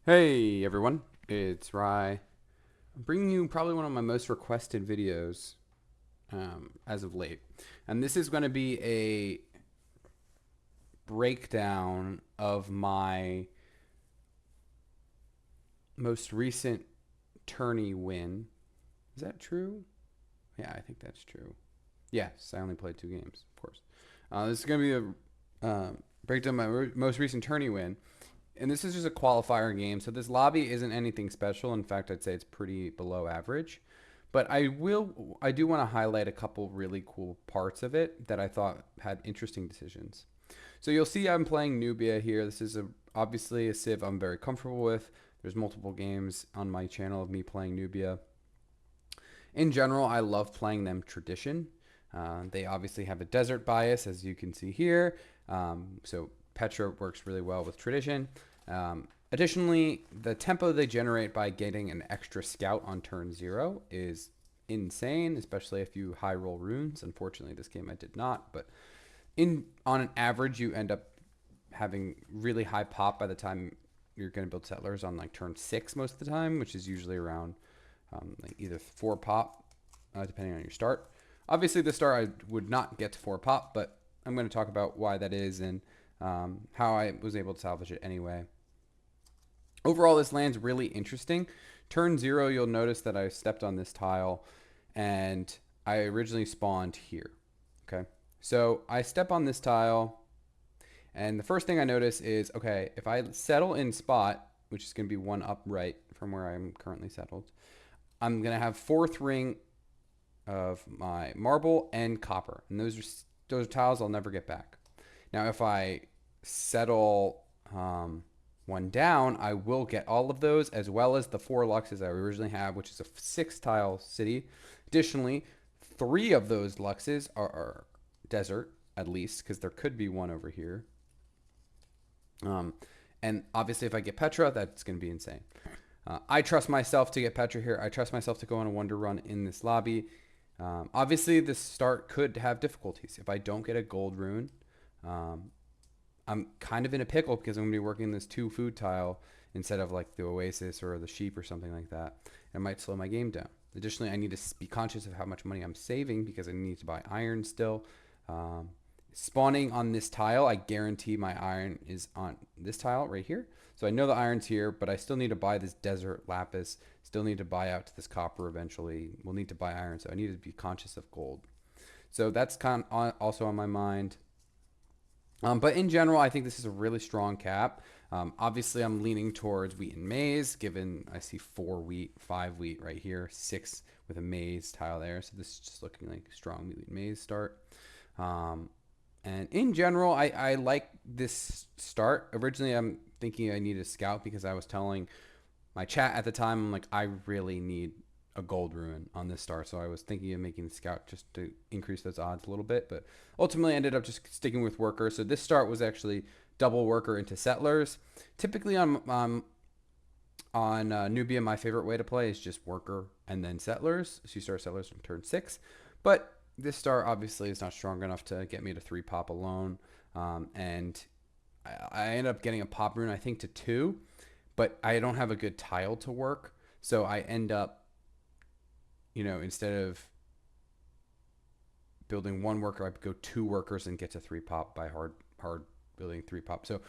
Hey everyone, it's Rye. I'm bringing you probably one of my most requested videos as of late. And this is going to be a breakdown of my most recent tourney win. Is that true? Yeah, I think that's true. Yes, I only played 2 games, of course. This is going to be a breakdown of my most recent tourney win. And this is just a qualifier game, so this lobby isn't anything special. In fact, I'd say it's pretty below average. But I do want to highlight a couple really cool parts of it that I thought had interesting decisions. So you'll see I'm playing Nubia here. This is obviously a civ I'm very comfortable with. There's multiple games on my channel of me playing Nubia. In general, I love playing them tradition. They obviously have a desert bias, as you can see here. So Petra works really well with tradition. Additionally, the tempo they generate by getting an extra scout on turn 0 is insane, especially if you high roll runes. Unfortunately, this game I did not, but on an average, you end up having really high pop by the time you're going to build settlers on like turn 6 most of the time, which is usually around like either 4 pop, depending on your start. Obviously, the start I would not get to 4 pop, but I'm going to talk about why that is and how I was able to salvage it anyway. Overall, this land's really interesting. Turn 0, you'll notice that I stepped on this tile, and I originally spawned here. Okay, so I step on this tile, and the first thing I notice is, okay, if I settle in spot, which is going to be one up right from where I'm currently settled, I'm going to have 4th ring of my marble and copper, and those tiles I'll never get back. Now, if I settle one down, I will get all of those as well as the 4 luxes I originally have, which is a 6 tile city. Additionally, 3 of those luxes are desert, at least, because there could be one over here. And obviously, if I get Petra, that's going to be insane. I trust myself to get Petra here. I trust myself to go on a wonder run in this lobby. Obviously, this start could have difficulties. If I don't get a gold rune, I'm kind of in a pickle because I'm going to be working this 2 food tile instead of like the oasis or the sheep or something like that. It might slow my game down. Additionally, I need to be conscious of how much money I'm saving because I need to buy iron still. Spawning on this tile, I guarantee my iron is on this tile right here. So I know the iron's here, but I still need to buy this desert lapis. Still need to buy out to this copper eventually. We'll need to buy iron, so I need to be conscious of gold. So that's kind of also on my mind. But in general, I think this is a really strong cap. Obviously, I'm leaning towards wheat and maize, given I see 4 wheat, 5 wheat right here, 6 with a maize tile there. So this is just looking like a strong wheat and maize start. And in general, I like this start. Originally, I'm thinking I need a scout because I was telling my chat at the time, I'm like, I really need a gold rune on this start. So I was thinking of making the scout just to increase those odds a little bit. But ultimately, I ended up just sticking with worker. So this start was actually double worker into settlers. Typically on Nubia, my favorite way to play is just worker and then settlers. So you start settlers from turn 6. But this star obviously is not strong enough to get me to 3 pop alone. And I ended up getting a pop rune, I think, to 2. But I don't have a good tile to work. So I end up, instead of building 1 worker, I go 2 workers and get to 3 pop by hard building 3 pop. So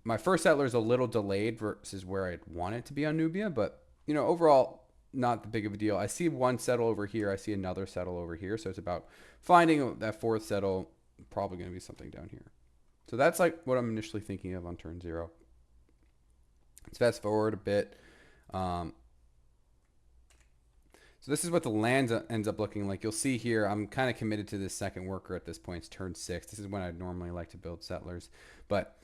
my first settler is a little delayed versus where I'd want it to be on Nubia. But, overall, not the big of a deal. I see 1 settle over here. I see another settle over here. So it's about finding that 4th settle. Probably going to be something down here. So that's like what I'm initially thinking of on turn 0. Let's fast forward a bit. So this is what the land ends up looking like. You'll see here, I'm kind of committed to this 2nd worker at this point. It's turn 6. This is when I'd normally like to build settlers. But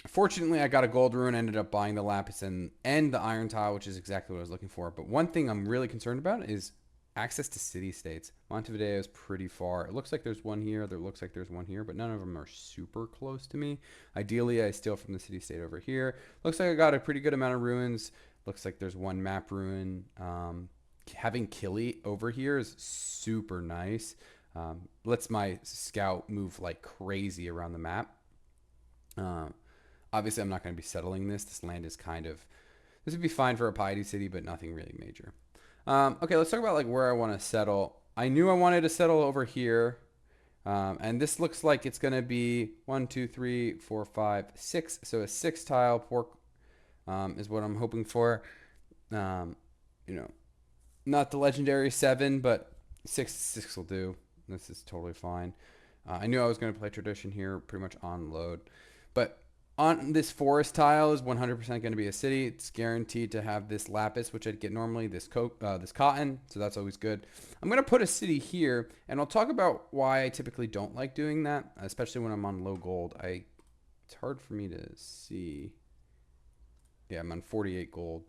fortunately, I got a gold rune, ended up buying the lapis and the iron tile, which is exactly what I was looking for. But one thing I'm really concerned about is access to city states. Montevideo is pretty far. It looks like there's one here. There looks like there's one here, but none of them are super close to me. Ideally, I steal from the city state over here. Looks like I got a pretty good amount of ruins. Looks like there's 1 map ruin. Having Killy over here is super nice. Lets my scout move like crazy around the map. Obviously, I'm not going to be settling this. This land is kind of, this would be fine for a piety city, but nothing really major. Okay, let's talk about like where I want to settle. I knew I wanted to settle over here. And this looks like it's going to be 1, 2, 3, 4, 5, 6. So a 6 tile pork is what I'm hoping for. You know, not the legendary 7, but 6 will do. This is totally fine. I knew I was going to play tradition here, pretty much on load. But on this forest tile is 100% going to be a city. It's guaranteed to have this lapis, which I'd get normally, this cotton, so that's always good. I'm going to put a city here, and I'll talk about why I typically don't like doing that, especially when I'm on low gold. It's hard for me to see. Yeah, I'm on 48 gold.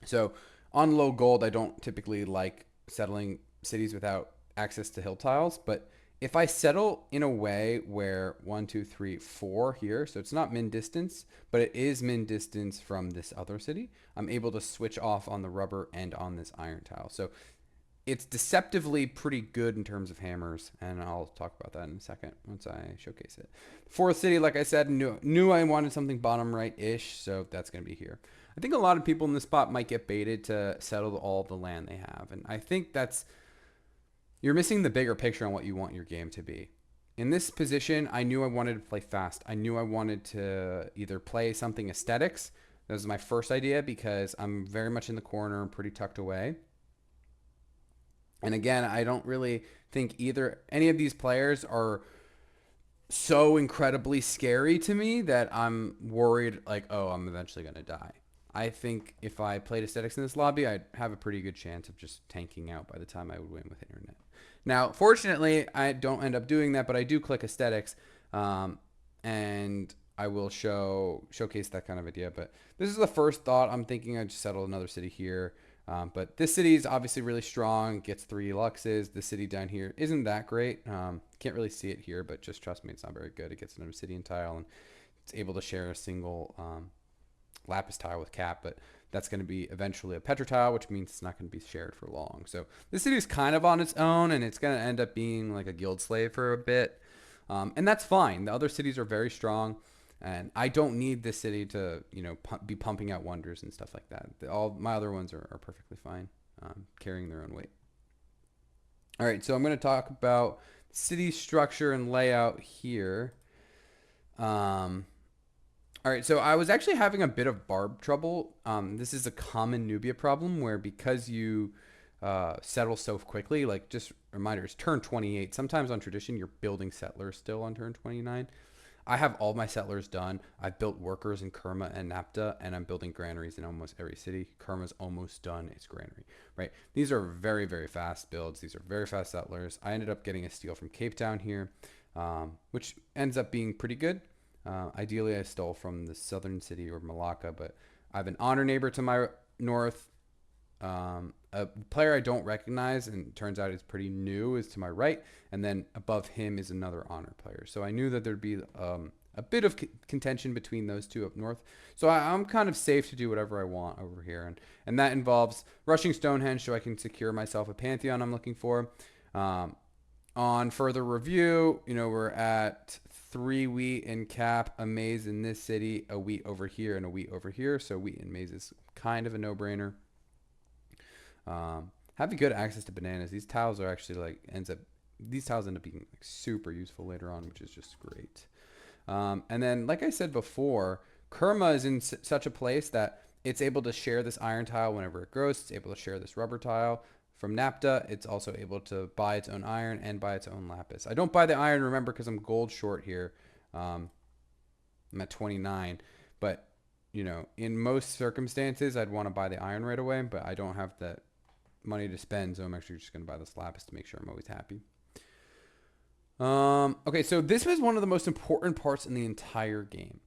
So on low gold, I don't typically like settling cities without access to hill tiles, but if I settle in a way where 1, 2, 3, 4 here, so it's not min distance, but it is min distance from this other city, I'm able to switch off on the rubber and on this iron tile. So it's deceptively pretty good in terms of hammers, and I'll talk about that in a second once I showcase it. Fourth city, like I said, knew I wanted something bottom right-ish, so that's going to be here. I think a lot of people in this spot might get baited to settle all the land they have, and I think you're missing the bigger picture on what you want your game to be. In this position, I knew I wanted to play fast. I knew I wanted to either play something aesthetics. That was my first idea because I'm very much in the corner and pretty tucked away. And again, I don't really think any of these players are so incredibly scary to me that I'm worried like, oh, I'm eventually going to die. I think if I played aesthetics in this lobby, I'd have a pretty good chance of just tanking out by the time I would win with internet. Now, fortunately, I don't end up doing that, but I do click aesthetics, and I will showcase that kind of idea. But this is the first thought. I'm thinking I'd just settle another city here. But this city is obviously really strong, gets 3 luxes. The city down here isn't that great. Can't really see it here, but just trust me, it's not very good. It gets an obsidian tile, and it's able to share a single lapis tile with cap, but that's going to be eventually a Petra tile, which means it's not going to be shared for long. So this city is kind of on its own, and it's going to end up being like a guild slave for a bit. And that's fine. The other cities are very strong, and I don't need this city to, be pumping out wonders and stuff like that. All my other ones are perfectly fine, carrying their own weight. All right, so I'm going to talk about city structure and layout here. All right, so I was actually having a bit of barb trouble. This is a common Nubia problem where because you settle so quickly, like just reminders, turn 28. Sometimes on tradition, you're building settlers still on turn 29. I have all my settlers done. I've built workers in Kerma and Napta, and I'm building granaries in almost every city. Kerma's almost done its granary, right? These are very, very fast builds. These are very fast settlers. I ended up getting a steal from Cape Town here, which ends up being pretty good. Ideally, I stole from the southern city or Malacca, but I have an honor neighbor to my north. A player I don't recognize, and turns out is pretty new, is to my right, and then above him is another honor player. So I knew that there'd be a bit of contention between those two up north. So I'm kind of safe to do whatever I want over here, and that involves rushing Stonehenge so I can secure myself a Pantheon I'm looking for. On further review, we're at 3 wheat and cap, a maize in this city, a wheat over here, and a wheat over here. So wheat and maize is kind of a no-brainer. Having good access to bananas. These tiles are actually these tiles end up being super useful later on, which is just great. And then, like I said before, Kerma is in such a place that it's able to share this iron tile whenever it grows. It's able to share this rubber tile. From Napta, it's also able to buy its own iron and buy its own lapis. I don't buy the iron, remember, because I'm gold short here. I'm at 29. But, in most circumstances, I'd want to buy the iron right away, but I don't have that money to spend, so I'm actually just going to buy this lapis to make sure I'm always happy. Okay, so this was one of the most important parts in the entire game.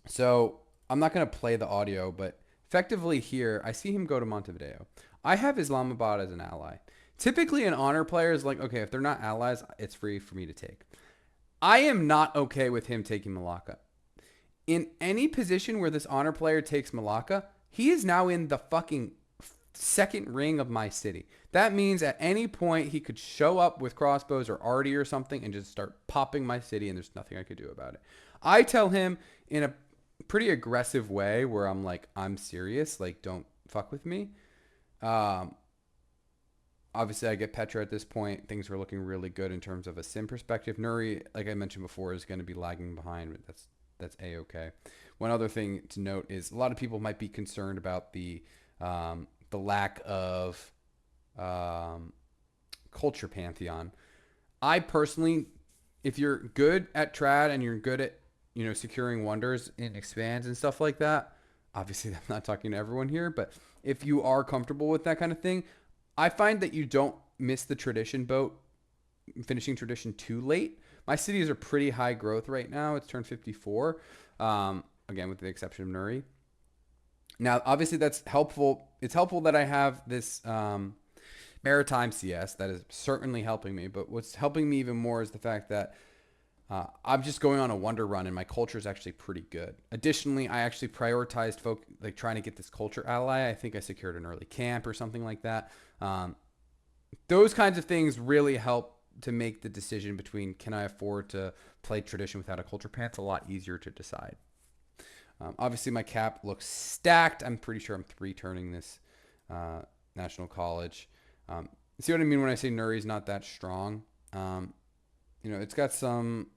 So I'm not going to play the audio, but effectively here, I see him go to Montevideo. I have Islamabad as an ally. Typically, an honor player is like, okay, if they're not allies, it's free for me to take. I am not okay with him taking Malacca. In any position where this honor player takes Malacca, he is now in the fucking second ring of my city. That means at any point he could show up with crossbows or arty or something and just start popping my city, and there's nothing I could do about it. I tell him in a pretty aggressive way where I'm like, I'm serious, like don't fuck with me. Um, Obviously I get Petra at this point. Things are looking really good in terms of a sim perspective. Nuri, like I mentioned before, is going to be lagging behind, but that's a-okay. One other thing to note is a lot of people might be concerned about the lack of um, culture pantheon. I personally, if you're good at trad and you're good at securing wonders in expands and stuff like that, obviously I'm not talking to everyone here, but if you are comfortable with that kind of thing, I find that you don't miss the tradition boat finishing tradition too late. My cities are pretty high growth right now. It's turned 54, again with the exception of Nuri. Now, obviously, that's helpful. It's helpful that I have this maritime CS. That is certainly helping me. But what's helping me even more is the fact that I'm just going on a wonder run, and my culture is actually pretty good. Additionally, I actually prioritized like trying to get this culture ally. I think I secured an early camp or something like that. Those kinds of things really help to make the decision between can I afford to play tradition without a culture pan. It's a lot easier to decide. Obviously, my cap looks stacked. I'm pretty sure I'm 3-turning this National College. See what I mean when I say Nuri's not that strong? It's got some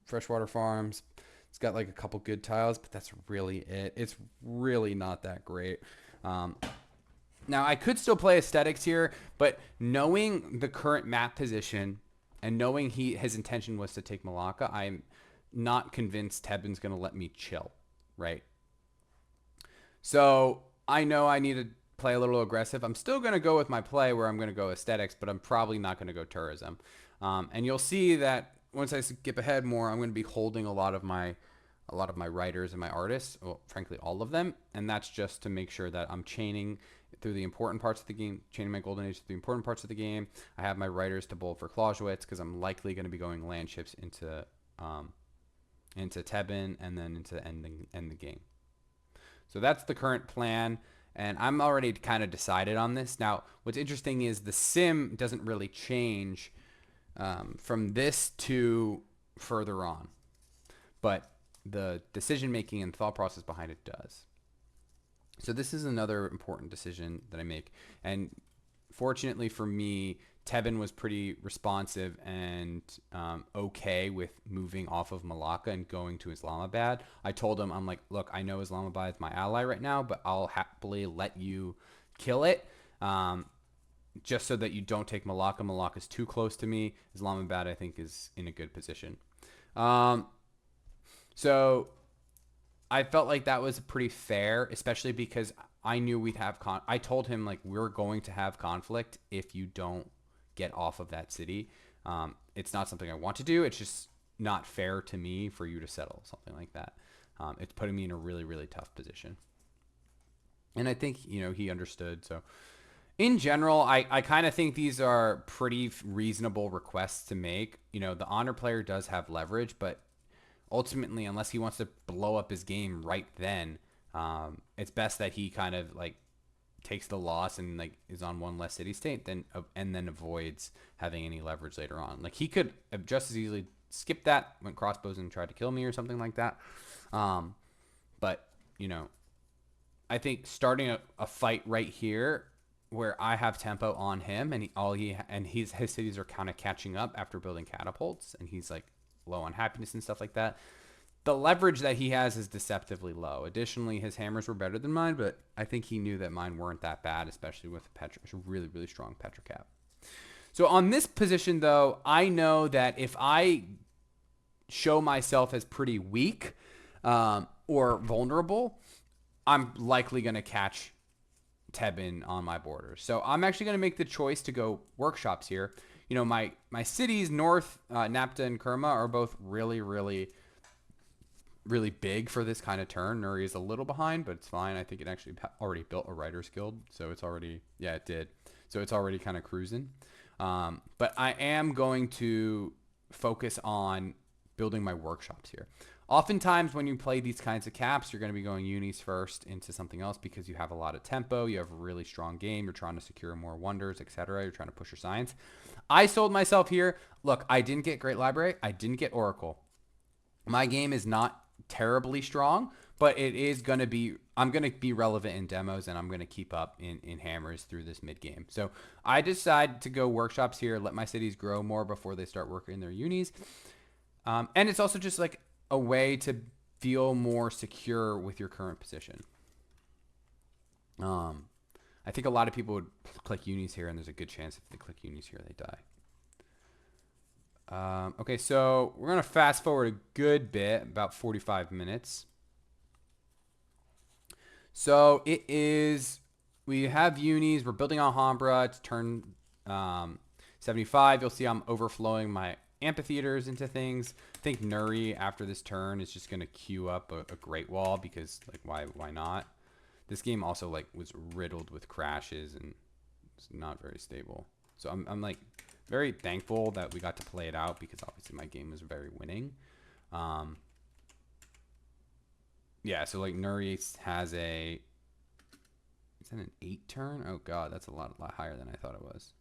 freshwater farms. It's got like a couple good tiles, but that's really it. It's really not that great. Now, I could still play aesthetics here, but knowing the current map position and knowing his intention was to take Malacca, I'm not convinced Tebben's going to let me chill, right? So I know I need to play a little aggressive. I'm still going to go with my play where I'm going to go aesthetics, but I'm probably not going to go tourism. And you'll see that once I skip ahead more, I'm going to be holding a lot of my writers and my artists, well, frankly, all of them. And that's just to make sure that I'm chaining through the important parts of the game, chaining my golden age through the important parts of the game. I have my writers to bowl for Clausewitz because I'm likely going to be going landships into Tebben and then into end the game. So that's the current plan. And I'm already kind of decided on this. Now, what's interesting is the sim doesn't really change from this to further on. But the decision making and thought process behind it does. So this is another important decision that I make. And fortunately for me, Tebben was pretty responsive and okay with moving off of Malacca and going to Islamabad. I told him, I'm like, look, I know Islamabad is my ally right now, but I'll happily let you kill it just so that you don't take Malacca. Malacca is too close to me. Islamabad, I think, is in a good position. So I felt like that was pretty fair, especially because I knew we'd have I told him, like, we're going to have conflict if you don't get off of that city. It's not something I want to do. It's just not fair to me for you to settle something like that. It's putting me in a really, really tough position. And I think, he understood. So in general, I kind of think these are pretty reasonable requests to make. The honor player does have leverage, but ultimately, unless he wants to blow up his game right then, it's best that he kind of like takes the loss and like is on one less city state and then avoids having any leverage later on. Like he could have just as easily skipped that, went crossbows and tried to kill me or something like that. But I think starting a fight right here where I have tempo on him and his cities are kind of catching up after building catapults and he's like low on happiness and stuff like that. The leverage that he has is deceptively low. Additionally, his hammers were better than mine, but I think he knew that mine weren't that bad, especially with Petra. It's a really, really strong Petra Cap. So on this position, though, I know that if I show myself as pretty weak or vulnerable, I'm likely going to catch Tebben on my borders. So I'm actually going to make the choice to go workshops here. My cities, North, Napta, and Kerma are both really, really, really big for this kind of turn. Nuri is a little behind, but it's fine. I think it actually already built a Writers Guild, so it's already, yeah, it did. So it's already kind of cruising. But I am going to focus on building my workshops here. Oftentimes when you play these kinds of caps, you're going to be going unis first into something else because you have a lot of tempo, you have a really strong game, you're trying to secure more wonders, etc. You're trying to push your science. I sold myself here. Look, I didn't get Great Library. I didn't get Oracle. My game is not terribly strong, but it is going to be, I'm going to be relevant in demos, and I'm going to keep up in hammers through this mid game. So I decided to go workshops here, let my cities grow more before they start working their unis. And it's also just like a way to feel more secure with your current position. I think a lot of people would click unis here, and there's a good chance if they click unis here, they die. Okay, so we're going to fast forward a good bit, about 45 minutes. So it is, we have unis, we're building Alhambra. It's turn 75. You'll see I'm overflowing my amphitheaters into things. I think Nuri after this turn is just going to queue up a Great Wall because, like, why not? This game also, like, was riddled with crashes and it's not very stable. So I'm like very thankful that we got to play it out because obviously my game was very winning. Yeah, so like Nuri has a, is that an 8 turn? Oh god, that's a lot higher than I thought it was.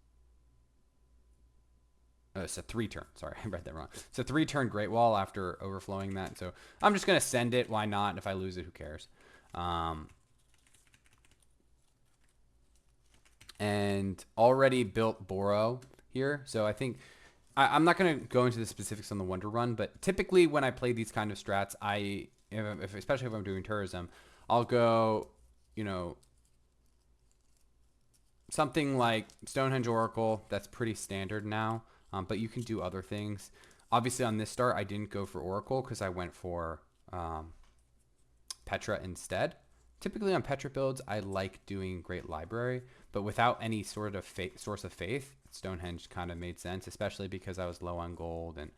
It's a 3 turn. Sorry, I read that wrong. It's a 3 turn Great Wall after overflowing that. So I'm just gonna send it. Why not? If I lose it, who cares? And already built Boro here. So I think I'm not going to go into the specifics on the Wonder Run, but typically when I play these kind of strats, especially if I'm doing tourism, I'll go, you know, something like Stonehenge Oracle. That's pretty standard now, but you can do other things. Obviously on this start, I didn't go for Oracle because I went for Petra instead. Typically on Petra builds, I like doing Great Library, but without any sort of source of faith, Stonehenge kind of made sense, especially because I was low on gold and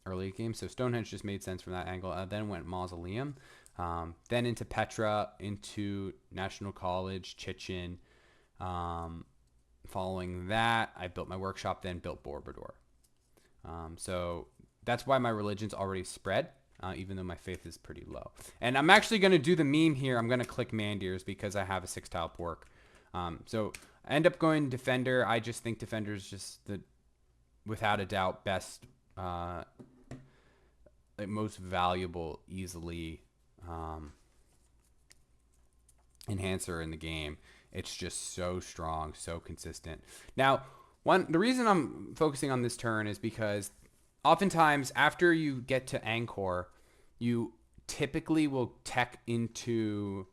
early game. So Stonehenge just made sense from that angle. I then went Mausoleum, then into Petra, into National College, Chichen. Following that, I built my workshop, then built Borobudur. So that's why my religion's already spread. Even though my faith is pretty low. And I'm actually going to do the meme here. I'm going to click Mandirs because I have a 6-tile pork. So I end up going Defender. I just think Defender is just the, without a doubt, best, like most valuable, easily enhancer in the game. It's just so strong, so consistent. Now, the reason I'm focusing on this turn is because oftentimes after you get to Angkor, you typically will tech into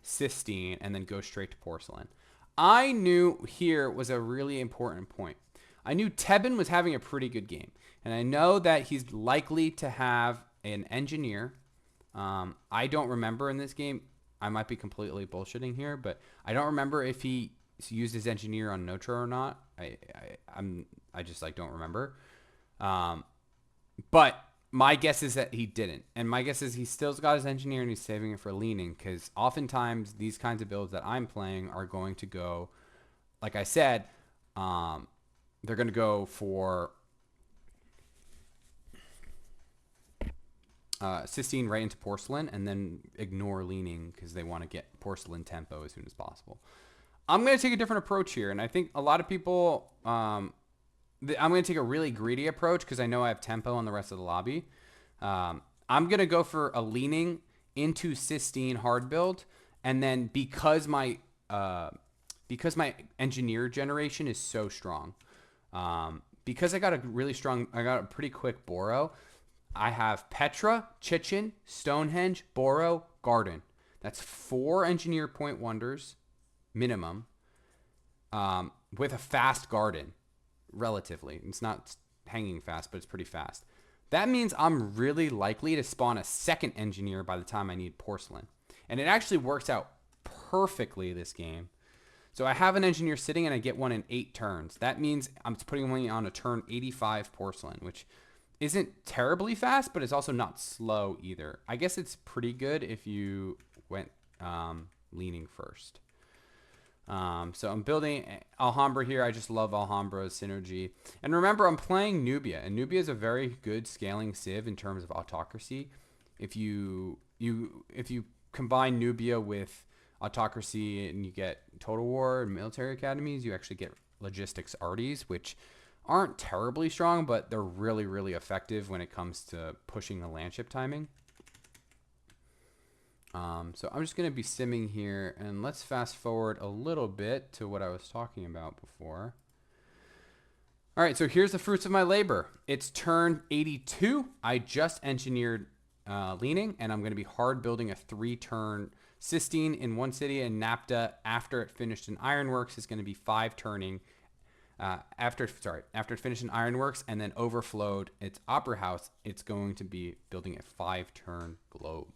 Sistine and then go straight to Porcelain. I knew here was a really important point. I knew Tebben was having a pretty good game, and I know that he's likely to have an engineer. I don't remember in this game. I might be completely bullshitting here, but I don't remember if he used his engineer on Notre or not. I just like don't remember. But my guess is that he didn't. And my guess is he still's got his engineer and he's saving it for leaning, because oftentimes these kinds of builds that I'm playing are going to go, like I said, they're going to go for Sistine right into Porcelain and then ignore leaning because they want to get Porcelain tempo as soon as possible. I'm going to take a different approach here, and I think a lot of people... I'm going to take a really greedy approach because I know I have tempo on the rest of the lobby. I'm going to go for a leaning into Sistine hard build, and then because my engineer generation is so strong, because I got a pretty quick Boro. I have Petra, Chichen, Stonehenge, Boro, Garden. That's 4 engineer point wonders minimum, with a fast Garden. Relatively, it's not hanging fast, but it's pretty fast. That means I'm really likely to spawn a second engineer by the time I need Porcelain, and it actually works out perfectly this game. So I have an engineer sitting and I get one in 8 turns. That means I'm putting one on a turn 85 Porcelain, which isn't terribly fast, but it's also not slow either. I guess it's pretty good if you went leaning first. So I'm building Alhambra here. I just love Alhambra's synergy. And remember, I'm playing Nubia, and Nubia is a very good scaling civ in terms of autocracy. If you combine Nubia with autocracy and you get Total War and military academies, you actually get logistics arties, which aren't terribly strong, but they're really, really effective when it comes to pushing the landship timing. So I'm just going to be simming here, and let's fast forward a little bit to what I was talking about before. All right, so here's the fruits of my labor. It's turn 82. I just engineered leaning, and I'm going to be hard building a 3-turn Cystine in one city, and Napta, after it finished in Ironworks, is going to be 5 turning. After it finished in Ironworks and then overflowed its Opera House, it's going to be building a 5-turn globe.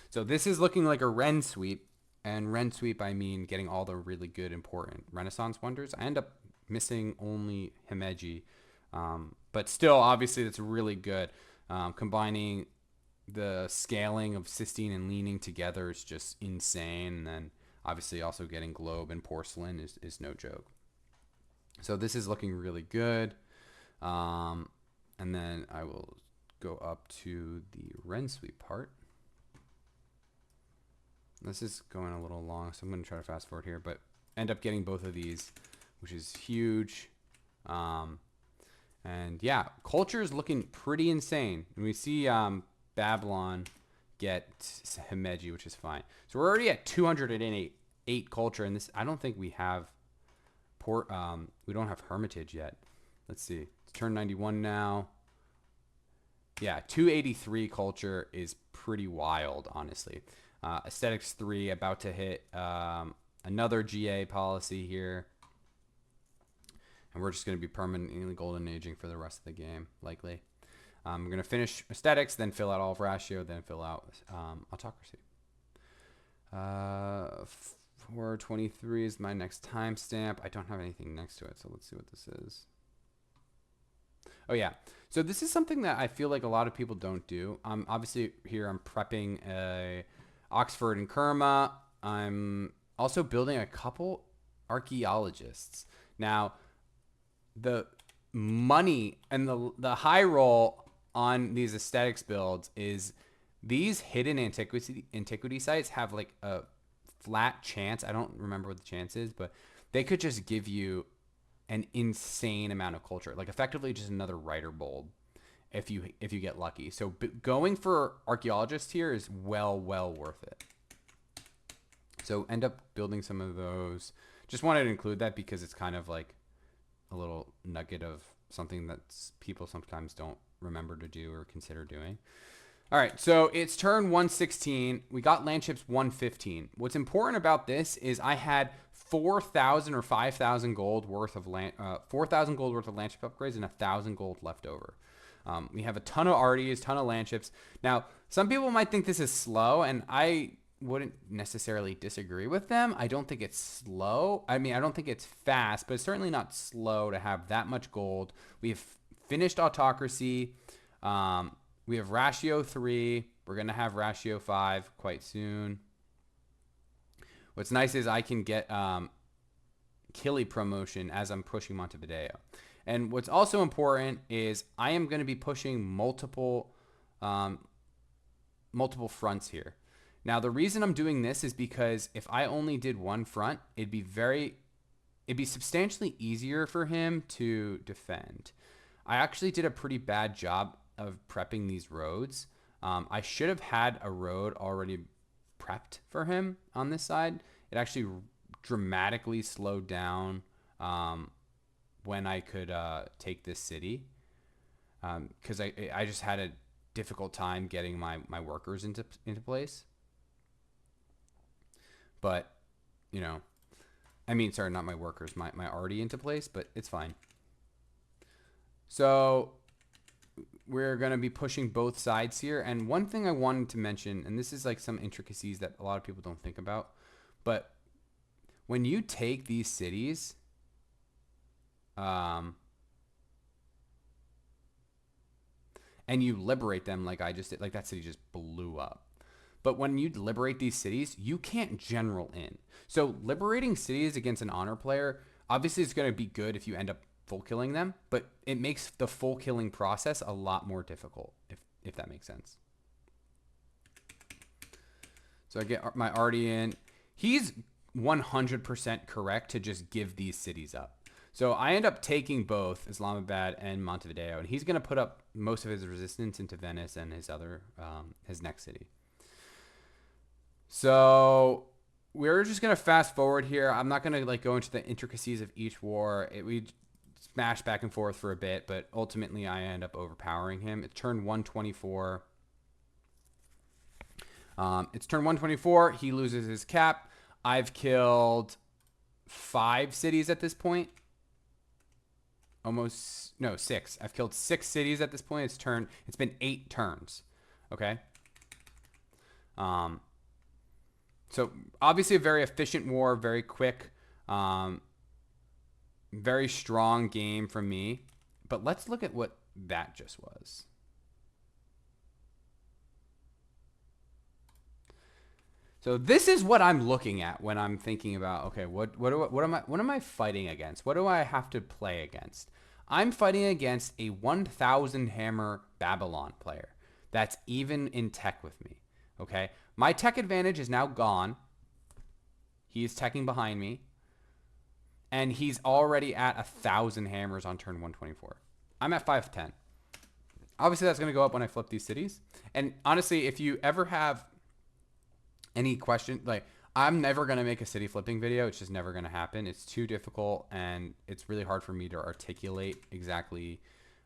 So this is looking like a Ren sweep, and Ren sweep I mean getting all the really good important Renaissance wonders. I end up missing only Himeji, but still obviously that's really good. Combining the scaling of Cystine and leaning together is just insane, and then obviously also getting globe and porcelain is no joke. So this is looking really good. And then I will go up to the Ren sweep part. This is going a little long, so I'm going to try to fast forward here, but end up getting both of these, which is huge. And yeah, culture is looking pretty insane. And we see Babylon get Himeji, which is fine. So we're already at 208 culture, and this I don't think we have we don't have Hermitage yet. Let's see. It's turn 91 now. Yeah, 283 culture is pretty wild, honestly. Aesthetics 3 about to hit another GA policy here. And we're just going to be permanently golden aging for the rest of the game, likely. I'm going to finish aesthetics, then fill out all of ratio, then fill out autocracy. 423 is my next timestamp. I don't have anything next to it, so let's see what this is. Oh yeah, so this is something that I feel like a lot of people don't do. Obviously here I'm prepping a Oxford and Kerma. I'm also building a couple archaeologists. Now, the money and the high roll on these aesthetics builds is these hidden antiquity sites have like a flat chance. I don't remember what the chance is, but they could just give you an insane amount of culture, like effectively just another writer bulb if you get lucky. So going for archaeologists here is well worth it. So end up building some of those. Just wanted to include that because it's kind of like a little nugget of something that people sometimes don't remember to do or consider doing. All right, so it's turn 116. We got landships 115. What's important about this is I had 4,000 or 5,000 gold worth of 4,000 gold worth of landship upgrades and 1,000 gold left over. We have a ton of arties, ton of landships. Now, some people might think this is slow, and I wouldn't necessarily disagree with them. I don't think it's slow. I mean, I don't think it's fast, but it's certainly not slow to have that much gold. We've finished autocracy. We have ratio 3. We're going to have ratio 5 quite soon. What's nice is I can get Kili promotion as I'm pushing Montevideo. And what's also important is I am going to be pushing multiple fronts here. Now, the reason I'm doing this is because if I only did one front, it'd be substantially easier for him to defend. I actually did a pretty bad job of prepping these roads. I should have had a road already prepped for him on this side. It actually dramatically slowed down when I could take this city because I just had a difficult time getting my workers into place. But, you know, I mean, sorry, not my workers, my arty into place, but it's fine. So we're going to be pushing both sides here. And one thing I wanted to mention, and this is like some intricacies that a lot of people don't think about, but when you take these cities, and you liberate them like I just did, like that city just blew up. But when you liberate these cities, you can't general in. So liberating cities against an honor player, obviously it's going to be good if you end up full killing them, but it makes the full killing process a lot more difficult, if that makes sense. So I get my arty in. He's 100% correct to just give these cities up. So I end up taking both Islamabad and Montevideo, and he's going to put up most of his resistance into Venice and his other his next city. So we're just going to fast forward here. I'm not going to like go into the intricacies of each war. We smash back and forth for a bit, but ultimately I end up overpowering him. It's turn 124. It's turn 124. He loses his cap. I've killed 5 cities at this point. Almost, no, 6. I've killed 6 cities at this point. It's been 8 turns. Okay. So obviously a very efficient war, very quick, very strong game from me. But let's look at what that just was. So this is what I'm looking at when I'm thinking about, okay, what am I fighting against? What do I have to play against? I'm fighting against a 1,000 hammer Babylon player that's even in tech with me. Okay, my tech advantage is now gone. He's teching behind me, and he's already at 1,000 hammers on turn 124. I'm at 510. Obviously, that's going to go up when I flip these cities. And honestly, if you ever have any question, like, I'm never going to make a city flipping video. It's just never going to happen. It's too difficult, and it's really hard for me to articulate exactly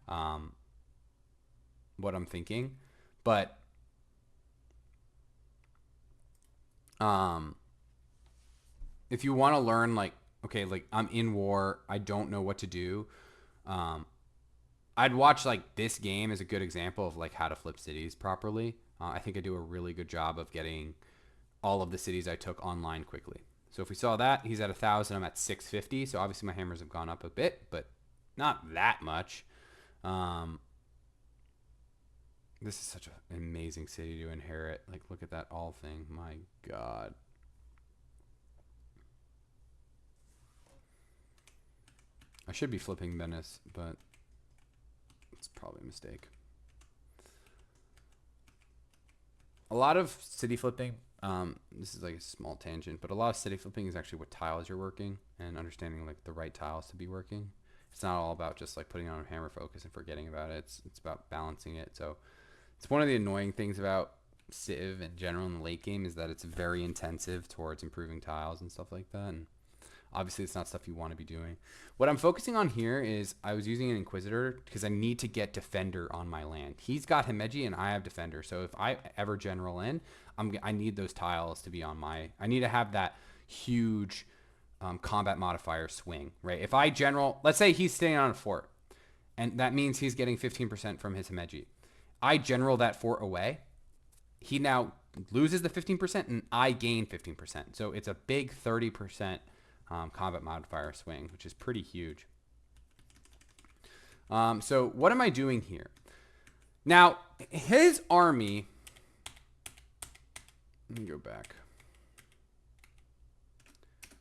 what I'm thinking. But if you want to learn, like, okay, like, I'm in war, I don't know what to do, I'd watch, like, this game as a good example of, like, how to flip cities properly. I think I do a really good job of getting all of the cities I took online quickly. So if we saw that, he's at 1,000, I'm at 650. So obviously my hammers have gone up a bit, but not that much. This is such an amazing city to inherit. Like, look at that all thing. My God. I should be flipping Venice, but it's probably a mistake. A lot of city flipping, this is like a small tangent, but a lot of city flipping is actually what tiles you're working and understanding like the right tiles to be working. It's not all about just like putting on a hammer focus and forgetting about it. It's about balancing it. So it's one of the annoying things about Civ in general in the late game is that it's very intensive towards improving tiles and stuff like that. And obviously it's not stuff you want to be doing. What I'm focusing on here is I was using an Inquisitor because I need to get Defender on my land. He's got Himeji and I have Defender. So if I ever general in, I need those tiles to be on my... I need to have that huge combat modifier swing, right? If I general... Let's say he's staying on a fort, and that means he's getting 15% from his Himeji. I general that fort away. He now loses the 15% and I gain 15%. So it's a big 30% combat modifier swing, which is pretty huge. So what am I doing here? Now, his army... Let me go back.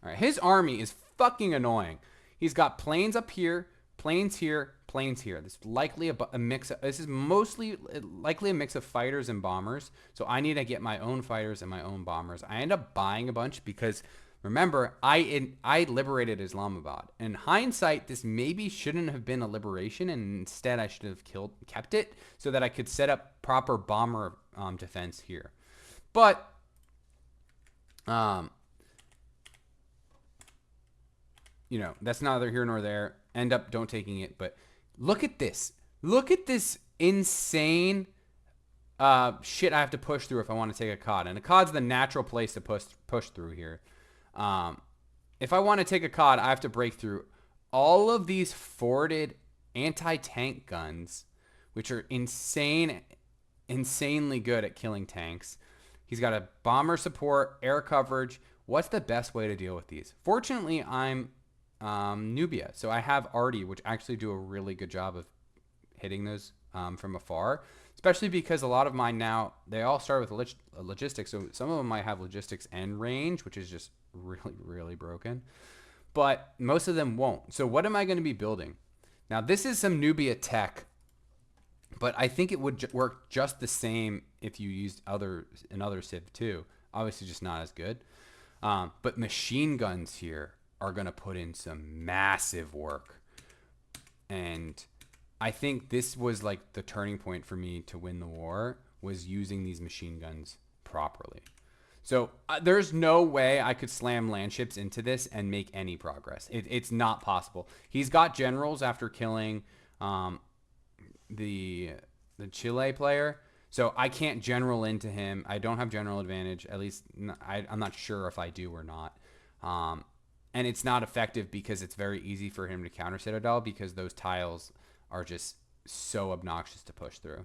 All right, his army is fucking annoying. He's got planes up here, planes here, planes here. This is likely a mix of, this is mostly likely a mix of fighters and bombers. So I need to get my own fighters and my own bombers. I end up buying a bunch because remember, I liberated Islamabad. In hindsight, this maybe shouldn't have been a liberation, and instead I should have kept it so that I could set up proper bomber defense here. But you know, that's neither here nor there. End up don't taking it, but look at this. Look at this insane shit I have to push through if I want to take a COD. And a COD's the natural place to push through here. If I want to take a COD, I have to break through all of these forwarded anti-tank guns, which are insanely good at killing tanks. He's got a bomber support, air coverage. What's the best way to deal with these? Fortunately, I'm Nubia, so I have artie, which actually do a really good job of hitting those from afar, especially because a lot of mine now, they all start with logistics, so some of them might have logistics and range, which is just really, really broken, but most of them won't. So what am I going to be building? Now, this is some Nubia tech, but I think it would work just the same if you used another Civ too. Obviously just not as good. But machine guns here are going to put in some massive work. And I think this was like the turning point for me to win the war, was using these machine guns properly. So there's no way I could slam landships into this and make any progress. It's not possible. He's got generals after killing the Chile player. So I can't general into him. I don't have general advantage. At least I'm not sure if I do or not. And it's not effective because it's very easy for him to counter Citadel, because those tiles are just so obnoxious to push through.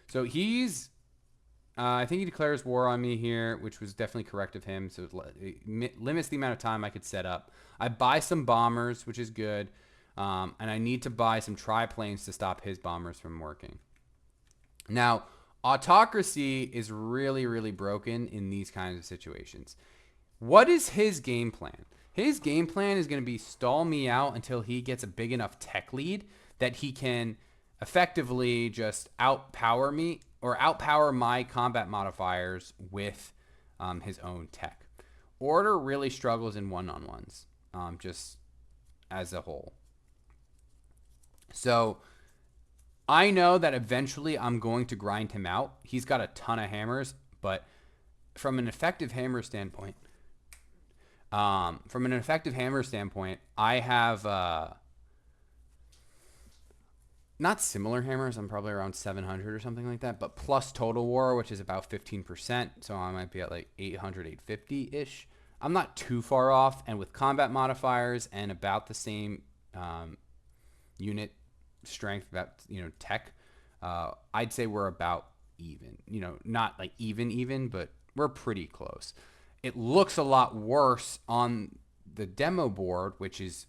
So he's... I think he declares war on me here, which was definitely correct of him. So it limits the amount of time I could set up. I buy some bombers, which is good. And I need to buy some triplanes to stop his bombers from working. Now, Autocracy is really, really broken in these kinds of situations. What is his game plan? His game plan is going to be stall me out until he gets a big enough tech lead that he can effectively just outpower me, or outpower my combat modifiers with his own tech. Order really struggles in one-on-ones, just as a whole. So I know that eventually I'm going to grind him out. He's got a ton of hammers, but from an effective hammer standpoint, I have not similar hammers. I'm probably around 700 or something like that, but plus Total War, which is about 15%. So I might be at like 800, 850-ish. I'm not too far off. And with combat modifiers and about the same unit strength, about, tech, I'd say we're about even. Not like even, but we're pretty close. It looks a lot worse on the demo board, which is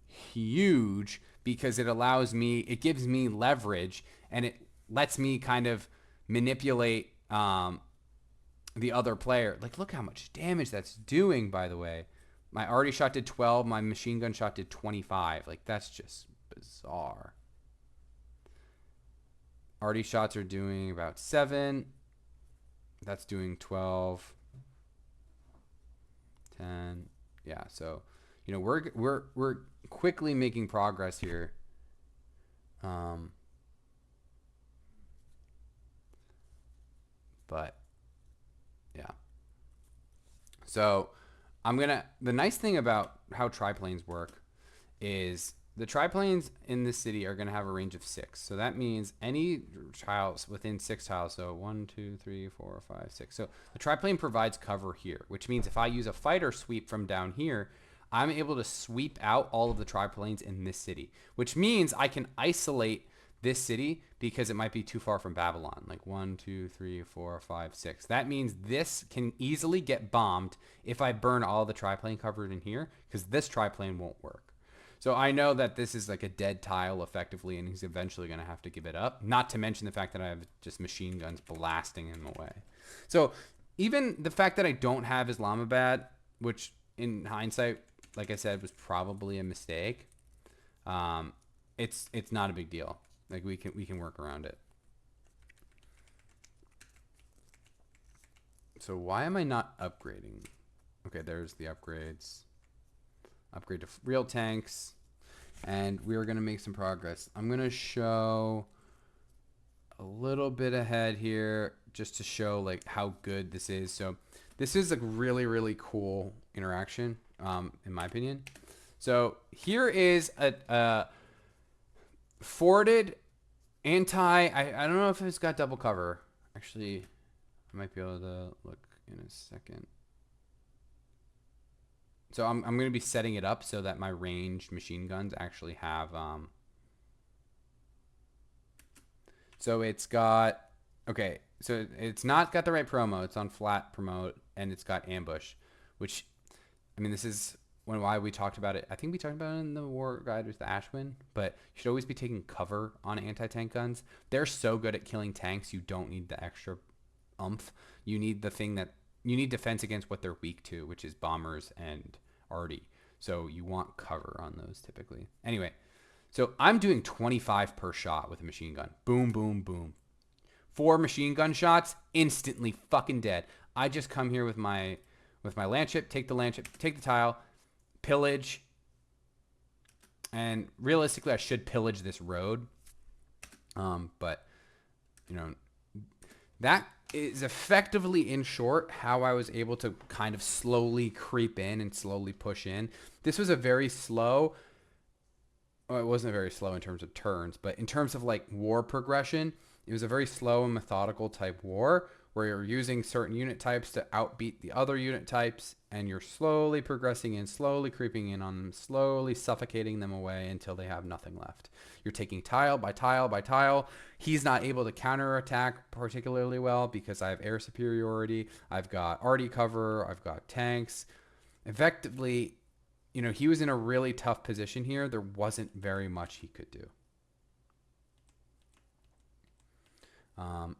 huge, because it gives me leverage, and it lets me kind of manipulate the other player. Like, look how much damage that's doing, by the way. My arty shot did 12, my machine gun shot did 25. Like, that's just bizarre. Arty shots are doing about 7. That's doing 12. 10. Yeah, so we're quickly making progress here. But yeah. So the nice thing about how triplanes work is the triplanes in this city are gonna have a range of 6. So that means any tiles within 6 tiles. So 1, 2, 3, 4, 5, 6. So the triplane provides cover here, which means if I use a fighter sweep from down here, I'm able to sweep out all of the triplanes in this city, which means I can isolate this city because it might be too far from Babylon. Like 1, 2, 3, 4, 5, 6. That means this can easily get bombed if I burn all the triplane covered in here, because this triplane won't work. So I know that this is like a dead tile effectively, and he's eventually going to have to give it up. Not to mention the fact that I have just machine guns blasting him away. So even the fact that I don't have Islamabad, which in hindsight, like I said, was probably a mistake. It's not a big deal. Like we can work around it. So why am I not upgrading? Okay, there's the upgrades. Upgrade to real tanks, and we are going to make some progress. I'm going to show a little bit ahead here just to show like how good this is. So this is a really, really cool interaction, in my opinion. So here is a forwarded I don't know if it's got double cover. Actually, I might be able to look in a second. So I'm going to be setting it up so that my ranged machine guns actually have so it's got, okay, so it's not got the right promo. It's on flat promote, and it's got ambush, which, I mean, this is why we talked about it. I think we talked about it in the war guide with the Ashwin, but you should always be taking cover on anti-tank guns. They're so good at killing tanks, you don't need the extra oomph. You need the thing that, you need defense against what they're weak to, which is bombers and arty. So you want cover on those typically. Anyway, so I'm doing 25 per shot with a machine gun. Boom, boom, boom. 4 machine gun shots, instantly fucking dead. I just come here with my landship, take the landship, take the tile, pillage. And realistically, I should pillage this road. But, you know, that is effectively, in short, how I was able to kind of slowly creep in and slowly push in. This was a very slow, well, it wasn't very slow in terms of turns, but in terms of like war progression, it was a very slow and methodical type war where you're using certain unit types to outbeat the other unit types, and you're slowly progressing in, slowly creeping in on them, slowly suffocating them away until they have nothing left. You're taking tile by tile by tile. He's not able to counterattack particularly well because I have air superiority. I've got arty cover. I've got tanks. Effectively, you know, he was in a really tough position here. There wasn't very much he could do.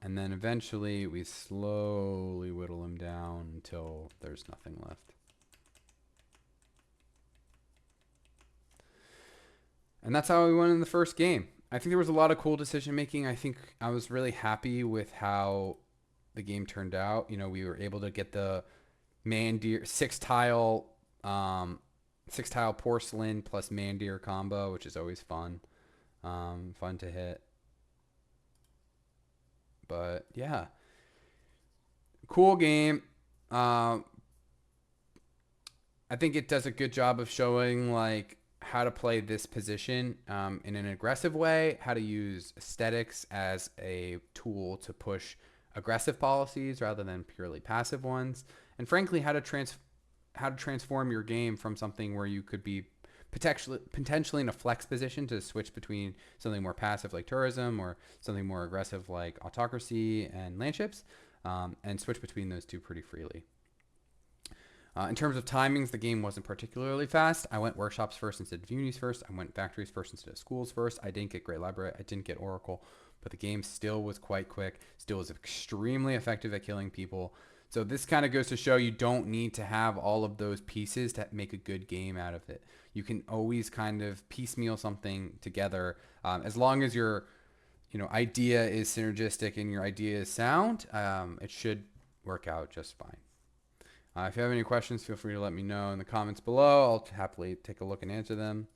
And then eventually we slowly whittle him down until there's nothing left. And that's how we won in the first game. I think there was a lot of cool decision making. I think I was really happy with how the game turned out. You know, we were able to get the Mandir six tile porcelain plus Mandir combo, which is always fun. Fun to hit. But yeah, cool game. I think it does a good job of showing like how to play this position in an aggressive way, how to use aesthetics as a tool to push aggressive policies rather than purely passive ones, and frankly, how to transform your game from something where you could be potentially in a flex position to switch between something more passive like tourism or something more aggressive like autocracy and landships, and switch between those two pretty freely. In terms of timings, the game wasn't particularly fast. I went workshops first instead of unis first. I went factories first instead of schools first. I didn't get Great Library. I didn't get Oracle, but the game still was quite quick, still was extremely effective at killing people. So this kind of goes to show you don't need to have all of those pieces to make a good game out of it. You can always kind of piecemeal something together, as long as your, idea is synergistic and your idea is sound. It should work out just fine. If you have any questions, feel free to let me know in the comments below. I'll happily take a look and answer them.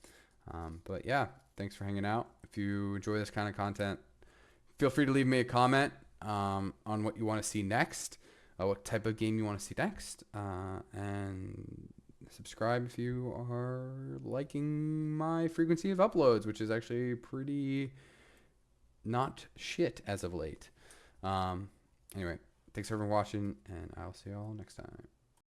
But yeah, thanks for hanging out. If you enjoy this kind of content, feel free to leave me a comment on what you want to see next, what type of game you want to see next, and subscribe if you are liking my frequency of uploads, which is actually pretty not shit as of late. Anyway, thanks for watching, and I'll see you all next time.